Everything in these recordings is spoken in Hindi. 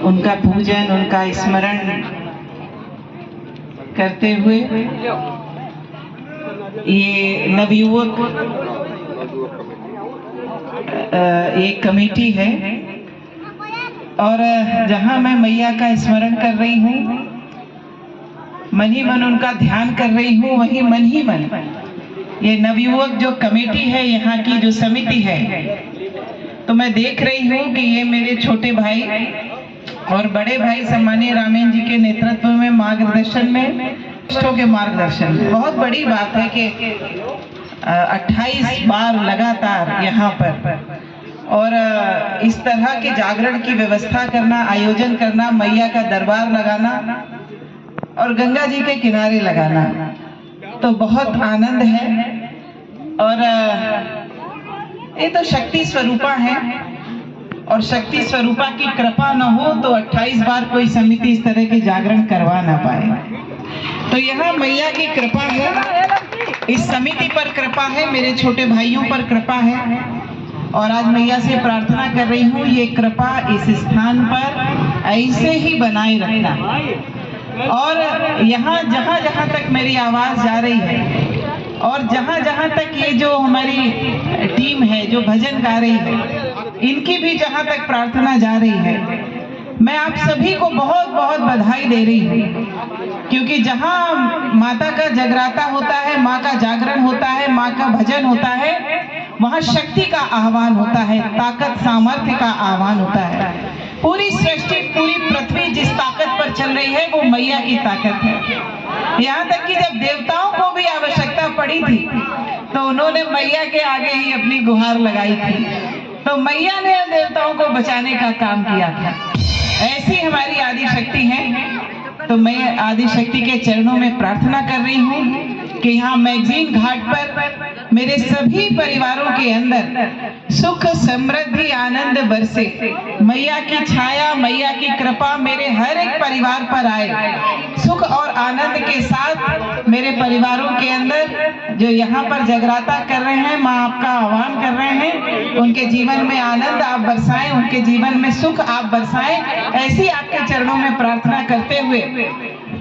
उनका पूजन, उनका स्मरण करते हुए ये नवयुवक एक कमेटी है और जहां मैं मैया का स्मरण कर रही हूँ, मन ही मन उनका ध्यान कर रही हूँ, वहीं मन ही मन ये नवयुवक जो कमेटी है, यहाँ की जो समिति है, तो मैं देख रही हूँ कि ये मेरे छोटे भाई और बड़े भाई सम्मानीय रामेन जी के नेतृत्व में मार्गदर्शन में के मार्गदर्शन में बहुत बड़ी बात है कि 28 बार लगातार यहाँ पर और इस तरह के जागरण की व्यवस्था करना, आयोजन करना, मैया का दरबार लगाना और गंगा जी के किनारे लगाना, तो बहुत आनंद है। और ये तो शक्ति स्वरूपा है और शक्ति स्वरूपा की कृपा न हो तो 28 बार कोई समिति इस तरह के जागरण करवा ना पाए। तो यहाँ मैया की कृपा है, इस समिति पर कृपा है, मेरे छोटे भाइयों पर कृपा है और आज मैया से प्रार्थना कर रही हूँ ये कृपा इस स्थान पर ऐसे ही बनाए रखना। और यहाँ जहाँ जहाँ तक मेरी आवाज जा रही है और जहाँ जहाँ तक ये जो हमारी टीम है जो भजन गा रही है, इनकी भी जहाँ तक प्रार्थना जा रही है, मैं आप सभी को बहुत बहुत बधाई दे रही हूँ, क्योंकि जहाँ माता का जगराता होता है, माँ का जागरण होता है, माँ का भजन होता है, वहाँ शक्ति का आह्वान होता है, ताकत सामर्थ्य का आह्वान होता है। पूरी सृष्टि, पूरी पृथ्वी जिस ताकत पर चल रही है वो मैया की ताकत है। यहाँ तक कि जब देवताओं को भी आवश्यकता पड़ी थी तो उन्होंने मैया के आगे ही अपनी गुहार लगाई थी, तो मैया ने देवताओं को बचाने का काम किया था। ऐसी हमारी आदि शक्ति है। तो मैं आदि शक्ति के चरणों में प्रार्थना कर रही हूँ कि यहाँ मैगजीन घाट पर मेरे सभी परिवारों के अंदर सुख, समृद्धि, आनंद बरसे, मैया की छाया, मैया की कृपा मेरे हर एक परिवार पर आए। सुख और आनंद के साथ मेरे परिवारों के अंदर जो यहाँ पर जगराता कर रहे हैं, माँ आपका आह्वान कर रहे हैं, उनके जीवन में आनंद आप बरसाएं, उनके जीवन में सुख आप बरसाएं, ऐसी आपके चरणों में प्रार्थना करते हुए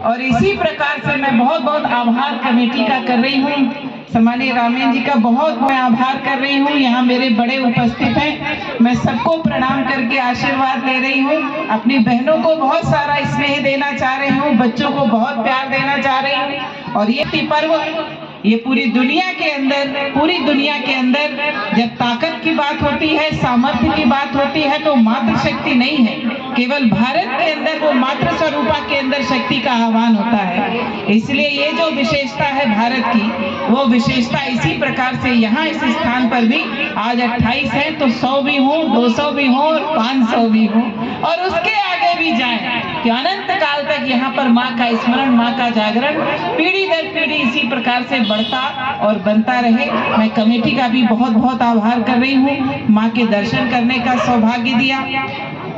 और इसी प्रकार से मैं बहुत बहुत आभार कमेटी का कर रही हूँ। सम्मानीय रामेन जी का बहुत मैं आभार कर रही हूँ। यहाँ मेरे बड़े उपस्थित हैं, मैं सबको प्रणाम करके आशीर्वाद ले रही हूँ। अपनी बहनों को बहुत सारा स्नेह देना चाह रही हूँ, बच्चों को बहुत प्यार देना चाह रही हूँ। और ये पर्व ये पूरी दुनिया के अंदर जब ताकत की बात होती है, सामर्थ्य की बात होती है, तो मातृ शक्ति नहीं है, केवल भारत के अंदर वो मातृ स्वरूपा के अंदर शक्ति का आह्वान होता है। इसलिए ये जो विशेषता है भारत की, वो विशेषता इसी प्रकार से यहाँ इस स्थान पर भी आज 28 है तो 100 भी हो, 200 भी हो और 500 भी हो और उसके आगे भी जाए कि अनंत काल तक यहाँ पर माँ का स्मरण, माँ का जागरण पीढ़ी दर पीढ़ी इसी प्रकार से बढ़ता और बनता रहे। मैं कमेटी का भी बहुत बहुत आभार कर रही हूँ, माँ के दर्शन करने का सौभाग्य दिया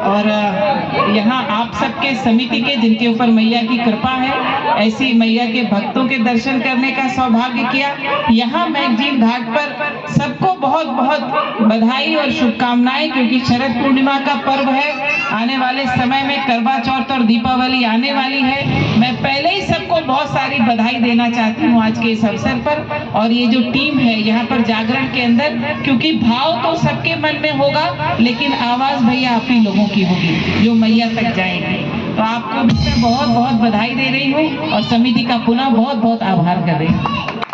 और यहाँ आप सबके समिति के जिनके ऊपर मैया की कृपा है, ऐसी मैया के भक्तों के दर्शन करने का सौभाग्य किया। यहाँ मैगजीन घाट पर सबको बहुत बहुत बधाई और शुभकामनाएं, क्योंकि शरद पूर्णिमा का पर्व है, आने वाले समय में करवा चौथ और दीपावली आने वाली है। मैं पहले ही सबको बहुत सारी बधाई देना चाहती हूँ आज के इस अवसर पर। और ये जो टीम है यहाँ पर जागरण के अंदर, क्योंकि भाव तो सबके मन में होगा लेकिन आवाज भैया आप ही लोगों की होगी जो मैया तक जाएगी। तो आपको भी मैं बहुत बहुत बधाई दे रही हूँ और समिति का पुनः बहुत बहुत आभार कर रही हूँ।